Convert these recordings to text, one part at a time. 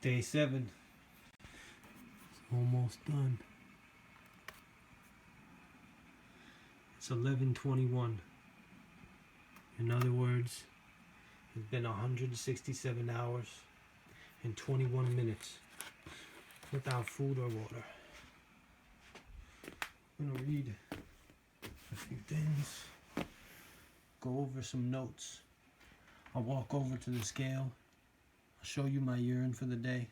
Day 7. It's almost done. It's 11:21. In other words, it's been 167 hours and 21 minutes without food or water. I'm gonna read a few things, go over some notes. I'll walk over to the scale. I'll show you my urine for the day,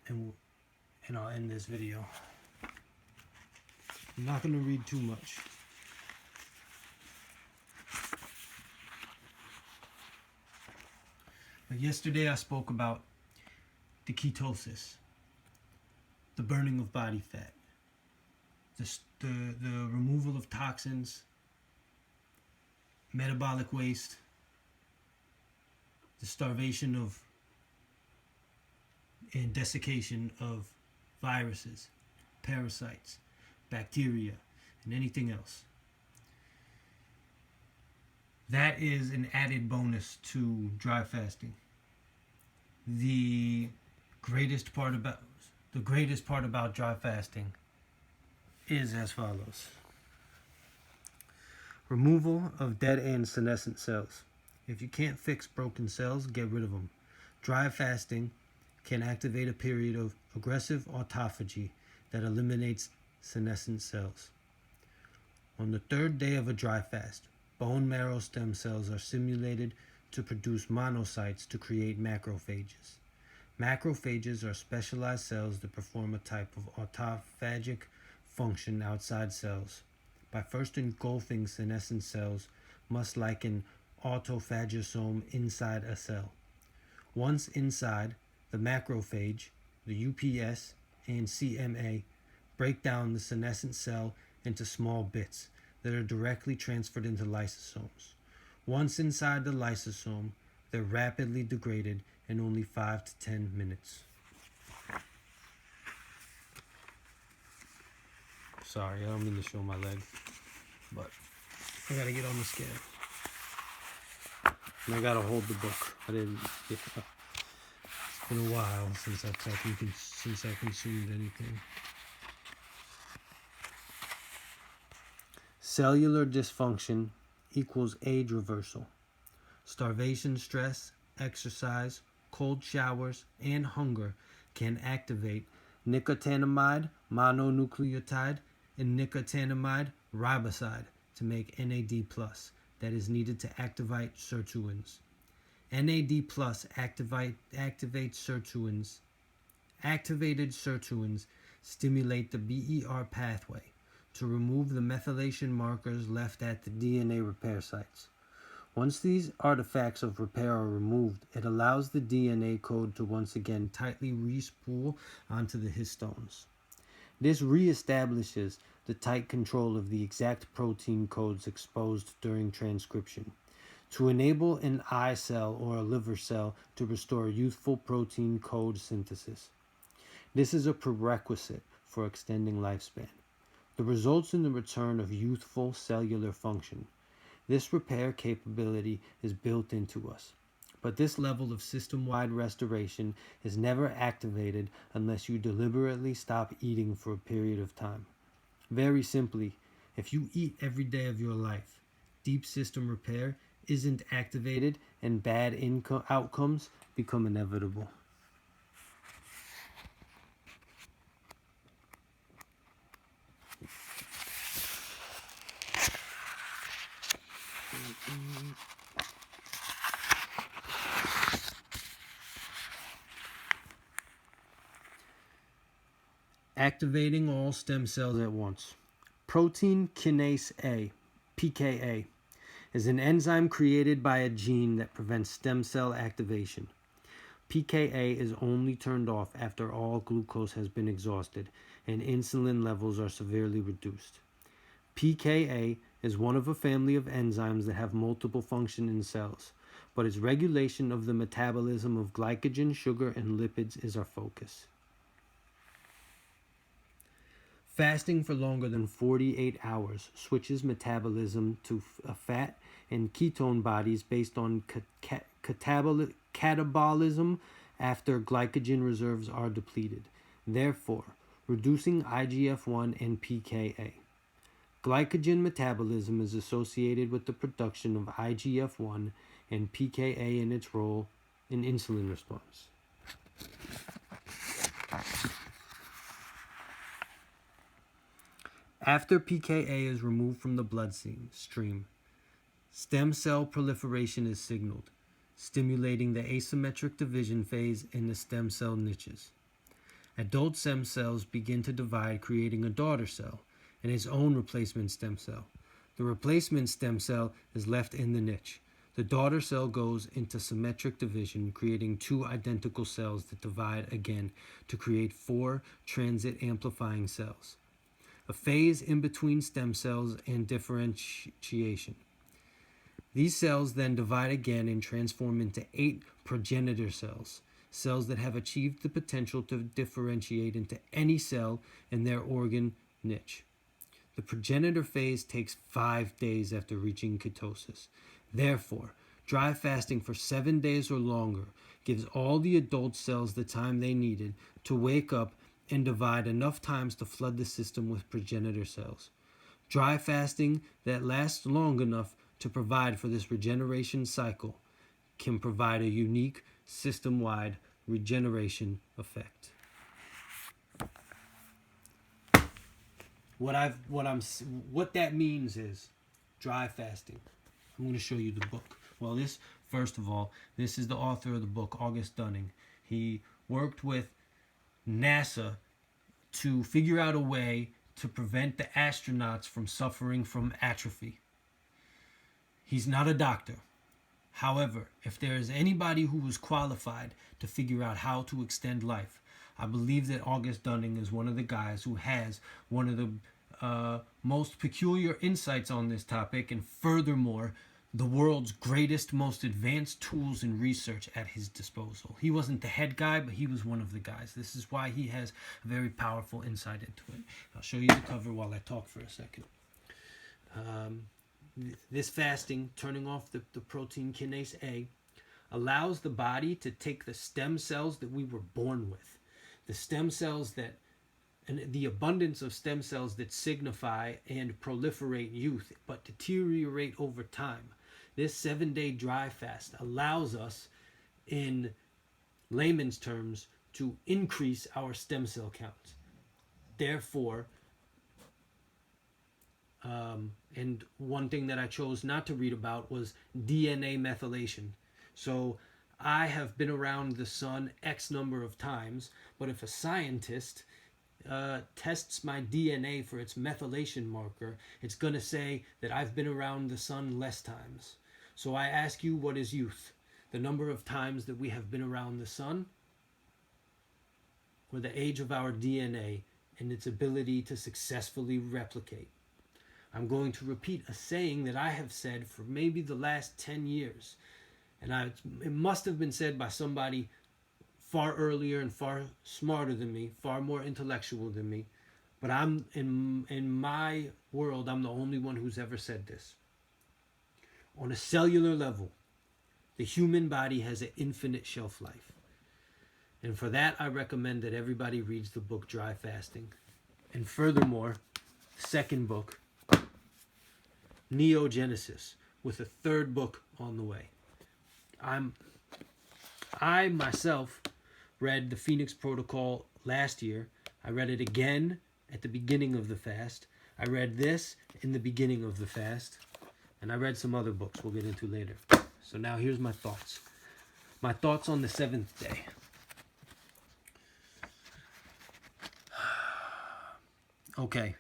and I'll end this video. I'm not gonna read too much. But yesterday I spoke about the ketosis, the burning of body fat, the removal of toxins, metabolic waste, the starvation of and desiccation of viruses, parasites, bacteria, and anything else. That is an added bonus to dry fasting. The greatest part about dry fasting is as follows. Removal of dead and senescent cells. If you can't fix broken cells, get rid of them. Dry fasting can activate a period of aggressive autophagy that eliminates senescent cells. On the third day of a dry fast, bone marrow stem cells are stimulated to produce monocytes to create macrophages. Macrophages are specialized cells that perform a type of autophagic function outside cells by first engulfing senescent cells, much like an autophagosome inside a cell. Once inside, the macrophage, the UPS, and CMA break down the senescent cell into small bits that are directly transferred into lysosomes. Once inside the lysosome, they're rapidly degraded in only 5 to 10 minutes. Sorry, I don't mean to show my leg, but I gotta get on the scale. And I gotta hold the book. It's been a while since I consumed anything. Cellular dysfunction equals age reversal. Starvation, stress, exercise, cold showers, and hunger can activate nicotinamide mononucleotide and nicotinamide riboside to make NAD+, that is needed to activate sirtuins. NAD+ activates sirtuins. Activated sirtuins stimulate the BER pathway to remove the methylation markers left at the DNA repair sites. Once these artifacts of repair are removed, it allows the DNA code to once again tightly re-spool onto the histones. This reestablishes the tight control of the exact protein codes exposed during transcription, to enable an eye cell or a liver cell to restore youthful protein code synthesis. This is a prerequisite for extending lifespan. The results in the return of youthful cellular function. This repair capability is built into us, but this level of system-wide restoration is never activated unless you deliberately stop eating for a period of time. Very simply, if you eat every day of your life, deep system repair isn't activated and bad outcomes become inevitable. Activating all stem cells at once. Protein kinase A, PKA, is an enzyme created by a gene that prevents stem cell activation. PKA is only turned off after all glucose has been exhausted and insulin levels are severely reduced. PKA is one of a family of enzymes that have multiple functions in cells, but its regulation of the metabolism of glycogen, sugar, and lipids is our focus. Fasting for longer than 48 hours switches metabolism to fat and ketone bodies based on catabolism after glycogen reserves are depleted, therefore reducing IGF-1 and pKa. Glycogen metabolism is associated with the production of IGF-1 and pKa in its role in insulin response. After pKa is removed from the bloodstream, stem cell proliferation is signaled, stimulating the asymmetric division phase in the stem cell niches. Adult stem cells begin to divide, creating a daughter cell and its own replacement stem cell. The replacement stem cell is left in the niche. The daughter cell goes into symmetric division, creating two identical cells that divide again to create 4 transit amplifying cells. A phase in between stem cells and differentiation. These cells then divide again and transform into 8 progenitor cells, cells that have achieved the potential to differentiate into any cell in their organ niche. The progenitor phase takes 5 days after reaching ketosis. Therefore, dry fasting for 7 days or longer gives all the adult cells the time they needed to wake up and divide enough times to flood the system with progenitor cells. Dry fasting that lasts long enough to provide for this regeneration cycle can provide a unique system-wide regeneration effect. What that means is dry fasting. I'm going to show you the book. Well, first of all, this is the author of the book, August Dunning. He worked with NASA to figure out a way to prevent the astronauts from suffering from atrophy. He's not a doctor. However, if there is anybody who was qualified to figure out how to extend life, I believe that August Dunning is one of the guys who has one of the most peculiar insights on this topic, and furthermore, the world's greatest, most advanced tools and research at his disposal. He wasn't the head guy, but he was one of the guys. This is why he has a very powerful insight into it. I'll show you the cover while I talk for a second. This fasting, turning off the protein kinase A, allows the body to take the stem cells that we were born with, the stem cells and the abundance of stem cells that signify and proliferate youth, but deteriorate over time. This 7-day dry fast allows us, in layman's terms, to increase our stem cell count. Therefore, and one thing that I chose not to read about was DNA methylation. So I have been around the sun X number of times, but if a scientist tests my DNA for its methylation marker, it's going to say that I've been around the sun less times. So I ask you, what is youth? The number of times that we have been around the sun, or the age of our DNA and its ability to successfully replicate? I'm going to repeat a saying that I have said for maybe the last 10 years. And it must have been said by somebody far earlier and far smarter than me, far more intellectual than me. But I'm in my world, I'm the only one who's ever said this. On a cellular level, the human body has an infinite shelf life. And for that, I recommend that everybody reads the book Dry Fasting. And furthermore, the second book, Neogenesis, with a third book on the way. I myself read the Phoenix Protocol last year. I read it again at the beginning of the fast. I read this in the beginning of the fast. And I read some other books we'll get into later. So now here's my thoughts. My thoughts on the 7th day. Okay.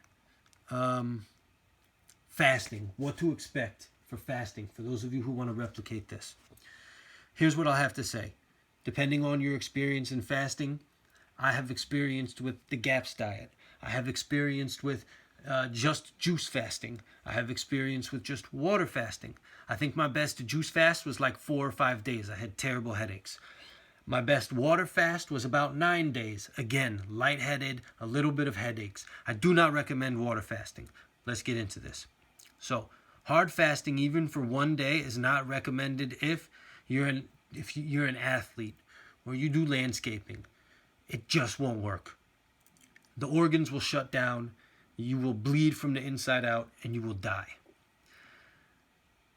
Fasting. What to expect for fasting, for those of you who want to replicate this. Here's what I'll have to say. Depending on your experience in fasting, I have experienced with the GAPS diet. I have experienced with just juice fasting. I have experience with just water fasting. I think my best juice fast was like 4 or 5 days. I had terrible headaches. My best water fast was about 9 days. Again, lightheaded, a little bit of headaches. I do not recommend water fasting. Let's get into this. So, hard fasting, even for 1 day, is not recommended if you're an athlete or you do landscaping, it just won't work. The organs will shut down, you will bleed from the inside out, and you will die.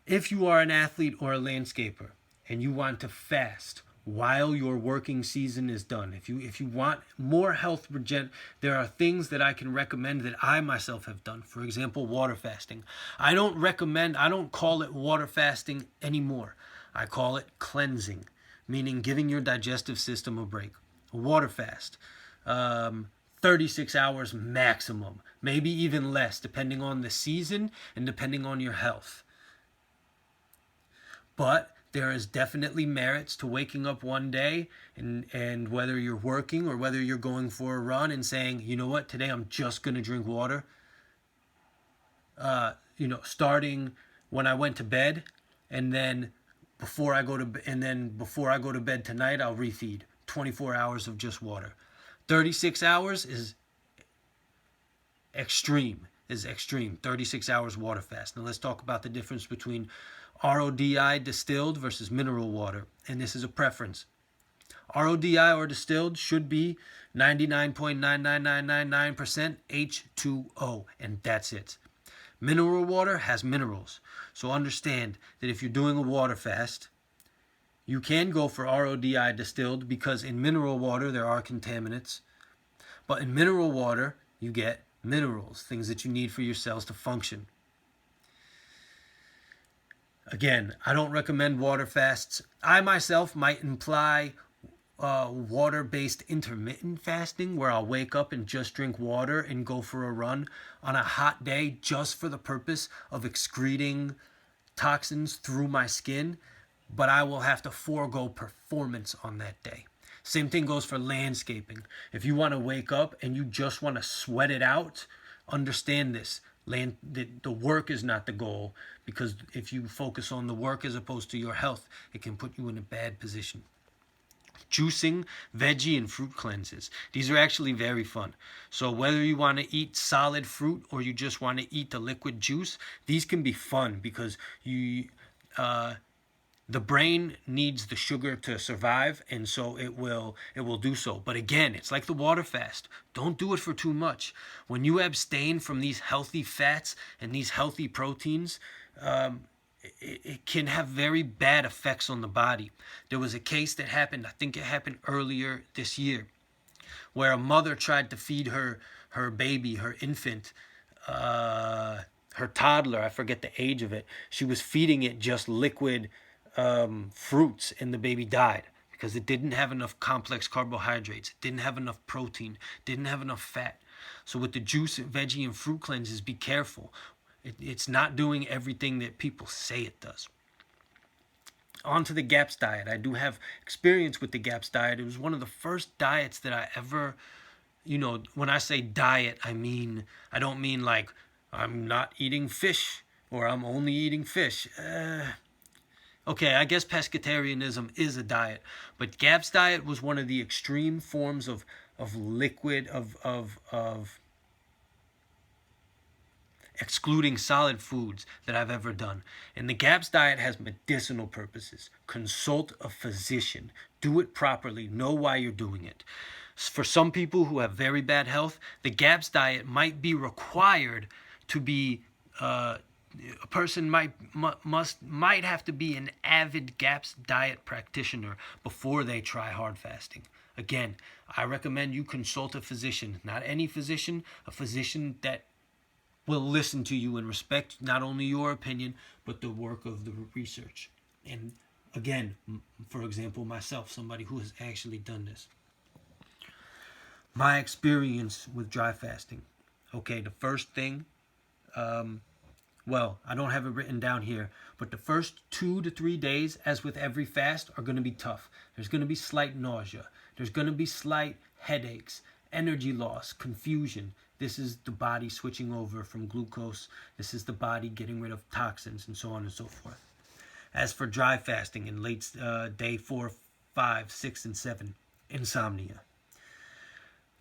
If you are an athlete or a landscaper and you want to fast while your working season is done, if you want more health there are things that I can recommend that I myself have done. For example, water fasting. I don't call it water fasting anymore. I call it cleansing, meaning giving your digestive system a break. A water fast. 36 hours maximum, maybe even less, depending on the season and depending on your health. But there is definitely merits to waking up one day and whether you're working or whether you're going for a run and saying, you know what, today I'm just going to drink water. Starting when I went to bed, and then before I go to bed tonight, I'll refeed 24 hours of just water. 36 hours is extreme. 36 hours water fast. Now let's talk about the difference between RODI distilled versus mineral water. And this is a preference. RODI or distilled should be 99.99999% H2O. And that's it. Mineral water has minerals. So understand that if you're doing a water fast, you can go for RODI distilled because in mineral water there are contaminants. But in mineral water, you get minerals, things that you need for your cells to function. Again, I don't recommend water fasts. I myself might imply water-based intermittent fasting, where I'll wake up and just drink water and go for a run on a hot day just for the purpose of excreting toxins through my skin, but I will have to forego performance on that day. Same thing goes for landscaping. If you want to wake up and you just want to sweat it out, understand this. The work is not the goal, because if you focus on the work as opposed to your health, it can put you in a bad position. Juicing, veggie, and fruit cleanses. These are actually very fun. So whether you want to eat solid fruit or you just want to eat the liquid juice, these can be fun because the brain needs the sugar to survive, and so it will do so. But again, it's like the water fast. Don't do it for too much. When you abstain from these healthy fats and these healthy proteins, it can have very bad effects on the body. There was a case that happened, I think it happened earlier this year, where a mother tried to feed her baby, her infant, her toddler, I forget the age of it. She was feeding it just liquid fruits, and the baby died because it didn't have enough complex carbohydrates, it didn't have enough protein, didn't have enough fat. So with the juice, veggie, and fruit cleanses, be careful. It's not doing everything that people say it does. On to the GAPS diet. I do have experience with the GAPS diet. It was one of the first diets that I ever, when I say diet, I don't mean like I'm not eating fish or I'm only eating fish. Okay, I guess pescatarianism is a diet, but GAPS diet was one of the extreme forms of liquid, of excluding solid foods that I've ever done. And the GAPS diet has medicinal purposes. Consult a physician. Do it properly. Know why you're doing it. For some people who have very bad health, the GAPS diet might be required to be a person might have to be an avid GAPS diet practitioner before they try hard fasting. Again, I recommend you consult a physician. Not any physician, a physician that will listen to you and respect not only your opinion, but the work of the research. And again, for example, myself, somebody who has actually done this. My experience with dry fasting. Okay, the first thing, I don't have it written down here, but the first 2 to 3 days, as with every fast, are going to be tough. There's going to be slight nausea. There's going to be slight headaches, energy loss, confusion. This is the body switching over from glucose. This is the body getting rid of toxins, and so on and so forth. As for dry fasting in late day 4, 5, 6, and 7, insomnia.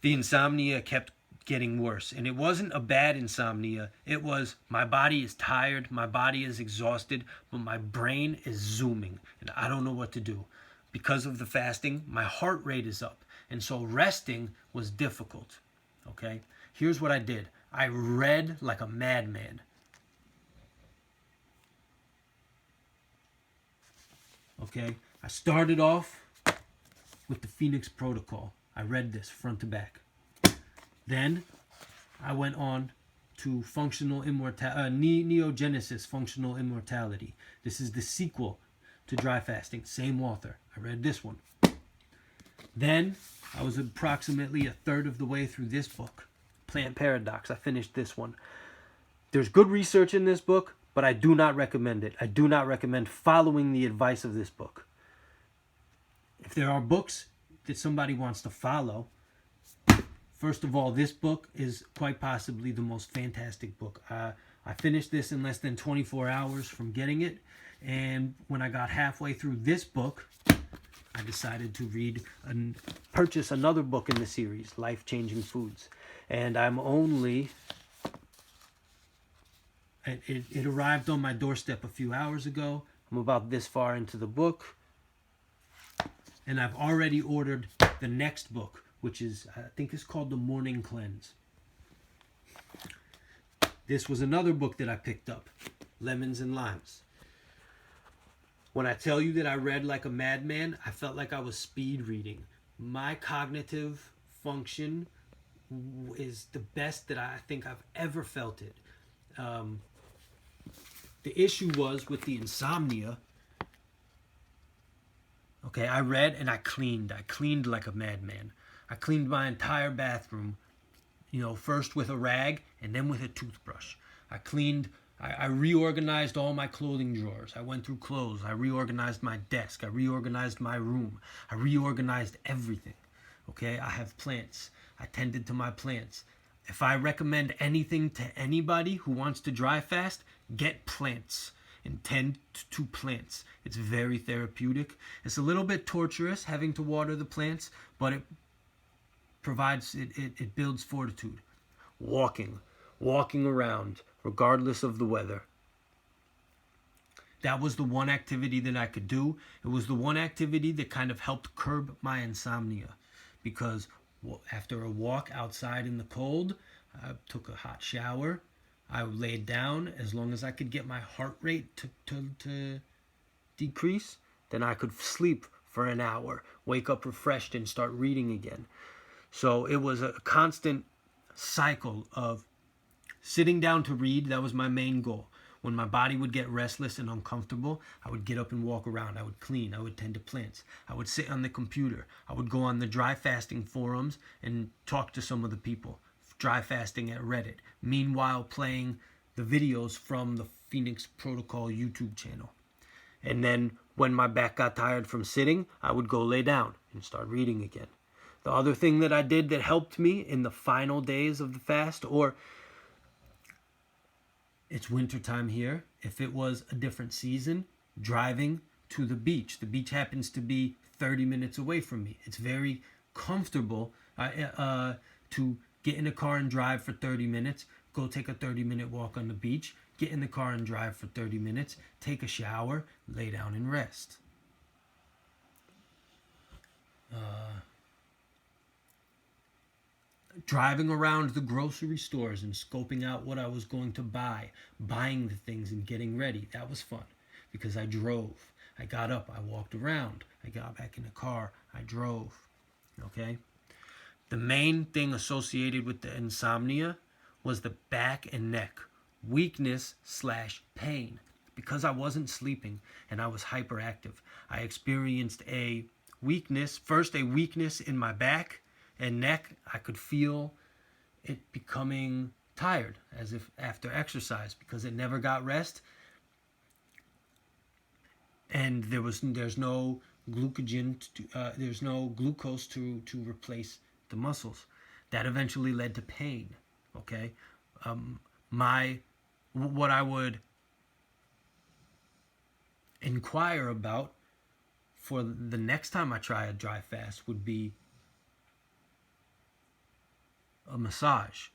The insomnia kept getting worse, and it wasn't a bad insomnia. It was, my body is tired, my body is exhausted, but my brain is zooming, and I don't know what to do. because of the fasting, my heart rate is up. And so resting was difficult. Okay? Here's what I did. I read like a madman. Okay? I started off with the Phoenix Protocol. I read this front to back. Then I went on to Functional Immortality, Neogenesis Functional Immortality. This is the sequel to Dry Fasting, same author. I read this one. Then I was approximately a third of the way through this book, Plant Paradox. I finished this one. There's good research in this book, but I do not recommend it. I do not recommend following the advice of this book. If there are books that somebody wants to follow, first of all, this book is quite possibly the most fantastic book. I finished this in less than 24 hours from getting it. And when I got halfway through this book, I decided to read and purchase another book in the series, Life Changing Foods. And I'm only... It arrived on my doorstep a few hours ago. I'm about this far into the book. And I've already ordered the next book, which is, I think it's called The Morning Cleanse. This was another book that I picked up, Lemons and Limes. When I tell you that I read like a madman, I felt like I was speed reading. My cognitive function is the best that I think I've ever felt it. The issue was with the insomnia. Okay, I read and I cleaned. I cleaned like a madman. I cleaned my entire bathroom, first with a rag and then with a toothbrush. I reorganized all my clothing drawers. I went through clothes. I reorganized my desk. I reorganized my room. I reorganized everything. Okay, I have plants. I tended to my plants. If I recommend anything to anybody who wants to dry fast, get plants and tend to plants. It's very therapeutic. It's a little bit torturous having to water the plants, but it provides, it builds fortitude. Walking around, regardless of the weather. That was the one activity that I could do. It was the one activity that kind of helped curb my insomnia, because after a walk outside in the cold, I took a hot shower. I laid down. As long as I could get my heart rate to decrease, then I could sleep for an hour, wake up refreshed, and start reading again. So it was a constant cycle of sitting down to read. That was my main goal. When my body would get restless and uncomfortable, I would get up and walk around. I would clean. I would tend to plants. I would sit on the computer. I would go on the dry fasting forums and talk to some of the people. Dry fasting at Reddit. Meanwhile, playing the videos from the Phoenix Protocol YouTube channel. And then when my back got tired from sitting, I would go lay down and start reading again. The other thing that I did that helped me in the final days of the fast, or it's wintertime here. If it was a different season, driving to the beach. The beach happens to be 30 minutes away from me. It's very comfortable to get in a car and drive for 30 minutes, go take a 30-minute walk on the beach, get in the car and drive for 30 minutes, take a shower, lay down and rest. Driving around the grocery stores and scoping out what I was going to buy, buying the things and getting ready. That was fun because I drove. I got up, I walked around, I got back in the car, I drove. Okay? The main thing associated with the insomnia was the back and neck weakness / pain. Because I wasn't sleeping and I was hyperactive, I experienced a weakness in my back and neck. I could feel it becoming tired, as if after exercise, because it never got rest. And there's no glucogen, there's no glucose to replace the muscles. That eventually led to pain. Okay, what I would inquire about for the next time I try a dry fast would be a massage,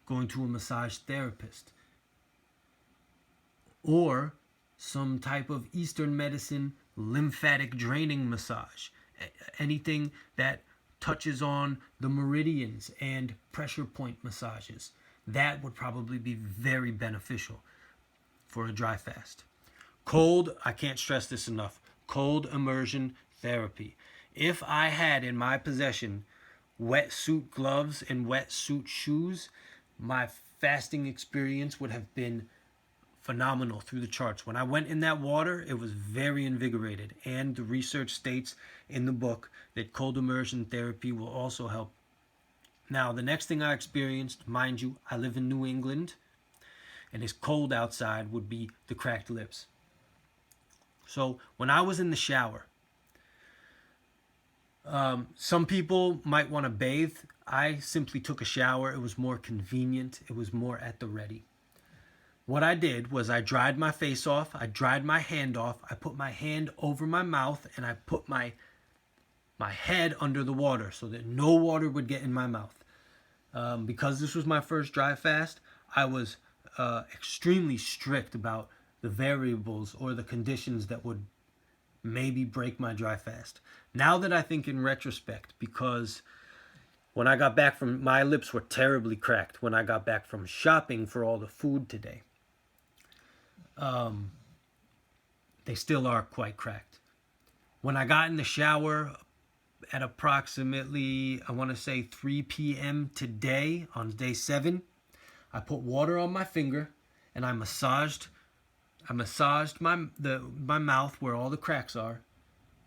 going to a massage therapist, or some type of Eastern medicine lymphatic draining massage, anything that touches on the meridians and pressure point massages. That would probably be very beneficial for a dry fast. Cold, I can't stress this enough, cold immersion therapy. If I had in my possession wetsuit gloves and wetsuit shoes, my fasting experience would have been phenomenal through the charts. When I went in that water, it was very invigorated. And the research states in the book that cold immersion therapy will also help. Now, the next thing I experienced, mind you, I live in New England, and it's cold outside, would be the cracked lips. So when I was in the shower, some people might want to bathe. I simply took a shower. It was more convenient. It was more at the ready. What I did was I dried my face off. I dried my hand off. I put my hand over my mouth, and I put my head under the water so that no water would get in my mouth. Because this was my first dry fast, I was extremely strict about the variables or the conditions that would maybe break my dry fast. Now that I think in retrospect, because when I got back from, my lips were terribly cracked when I got back from shopping for all the food today. They still are quite cracked. When I got in the shower at approximately, I want to say 3 p.m. today on day 7, I put water on my finger and I massaged my mouth where all the cracks are,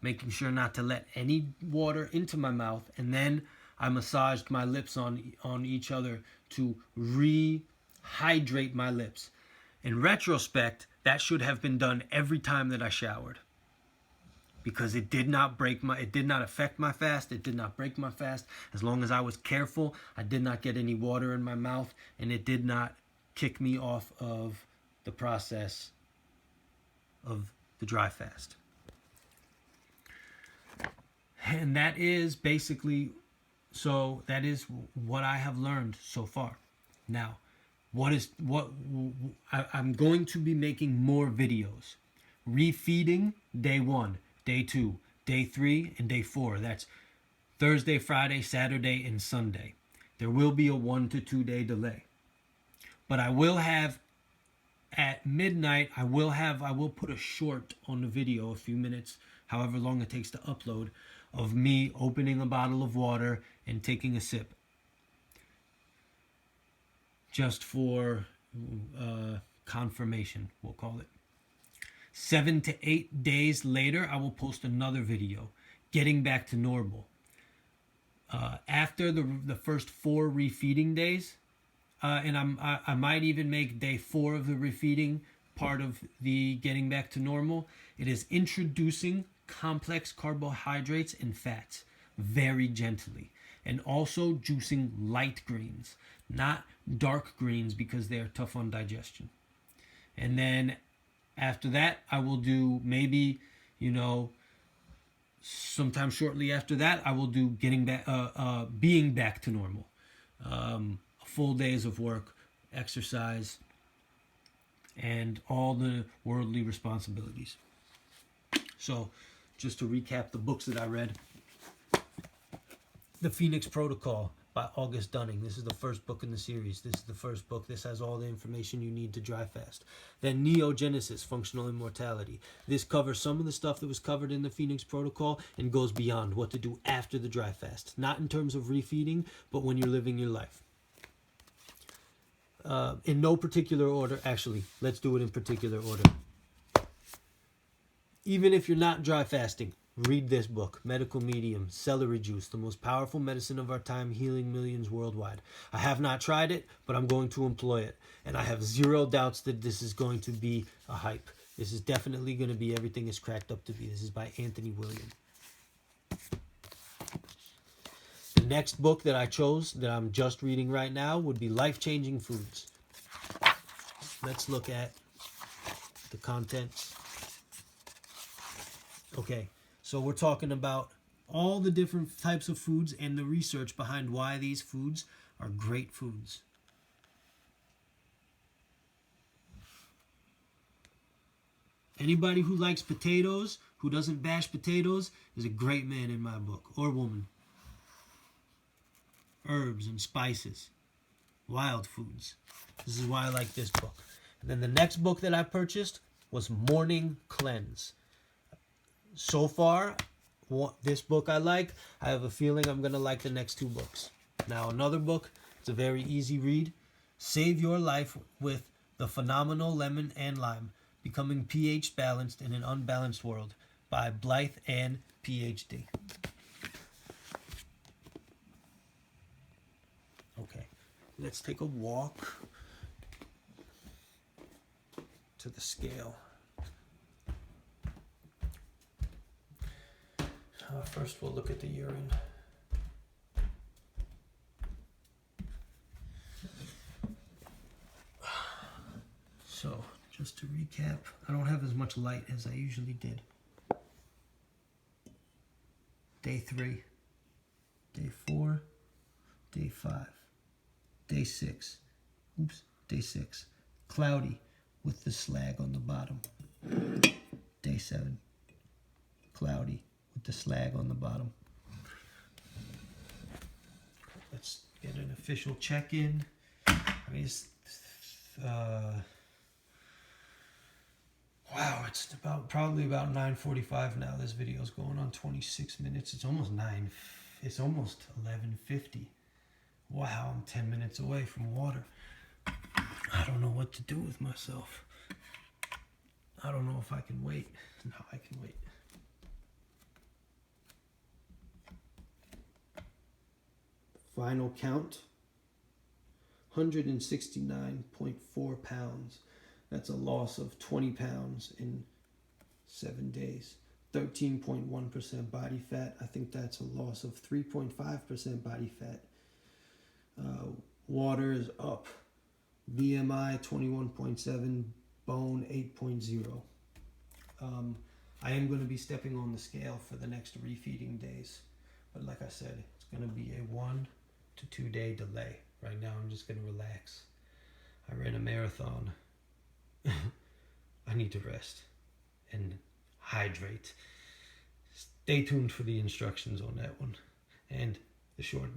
making sure not to let any water into my mouth, and then I massaged my lips on each other to rehydrate my lips. In retrospect, that should have been done every time that I showered, because it did not affect my fast. It did not break my fast. As long as I was careful, I did not get any water in my mouth, and it did not kick me off of the process of the dry fast. And that is basically, so that is what I have learned so far. Now, I'm going to be making more videos. Refeeding day 1, day 2, day 3, and day 4. That's Thursday, Friday, Saturday, and Sunday. There will be a 1 to 2 day delay. But I will have, at midnight, I will put a short on the video, a few minutes, however long it takes to upload, of me opening a bottle of water and taking a sip. Just for confirmation, we'll call it. 7 to 8 days later, I will post another video, getting back to normal. After the first 4 refeeding days, and I might even make day 4 of the refeeding part of the getting back to normal. It is introducing complex carbohydrates and fats very gently, and also juicing light greens, not dark greens, because they are tough on digestion. And then after that, I will do maybe, sometime shortly after that, I will do being back to normal. Full days of work, exercise, and all the worldly responsibilities. So, just to recap the books that I read. The Phoenix Protocol by August Dunning. This is the first book in the series. This is the first book. This has all the information you need to dry fast. Then Neogenesis, Functional Immortality. This covers some of the stuff that was covered in the Phoenix Protocol and goes beyond what to do after the dry fast. Not in terms of refeeding, but when you're living your life. In no particular order. Actually, let's do it in particular order. Even if you're not dry fasting, read this book, Medical Medium, Celery Juice, the most powerful medicine of our time, healing millions worldwide. I have not tried it, but I'm going to employ it. And I have zero doubts that this is going to be a hype. This is definitely going to be everything it's cracked up to be. This is by Anthony William. The next book that I chose, that I'm just reading right now, would be Life-Changing Foods. Let's look at the contents. Okay, so we're talking about all the different types of foods and the research behind why these foods are great foods. Anybody who likes potatoes, who doesn't bash potatoes is a great man in my book, or woman. Herbs and spices, wild foods. This is why I like this book. And then the next book that I purchased was Morning Cleanse. So far, this book I like. I have a feeling I'm going to like the next two books. Now, another book, it's a very easy read. Save Your Life with The Phenomenal Lemon and Lime, Becoming pH Balanced in an Unbalanced World by Blythe Ann, PhD. Okay, let's take a walk to the scale. First, we'll look at the urine. So, just to recap, I don't have as much light as I usually did. Day 3, day 4, day 5, day 6, day 6, cloudy with the slag on the bottom. Day 7, cloudy with the slag on the bottom. Let's get an official check-in. I mean, wow, it's probably about 9:45 now. This video's going on 26 minutes. It's almost 9. It's almost 11:50. Wow, I'm 10 minutes away from water. I don't know what to do with myself. I don't know if I can wait. No, I can wait. Final count, 169.4 pounds. That's a loss of 20 pounds in 7 days. 13.1% body fat. I think that's a loss of 3.5% body fat. Water is up. BMI 21.7, bone 8.0. I am going to be stepping on the scale for the next refeeding days. But like I said, it's going to be a 1 to 2 day delay. Right now I'm just going to relax. I ran a marathon. I need to rest and hydrate. Stay tuned for the instructions on that one and the short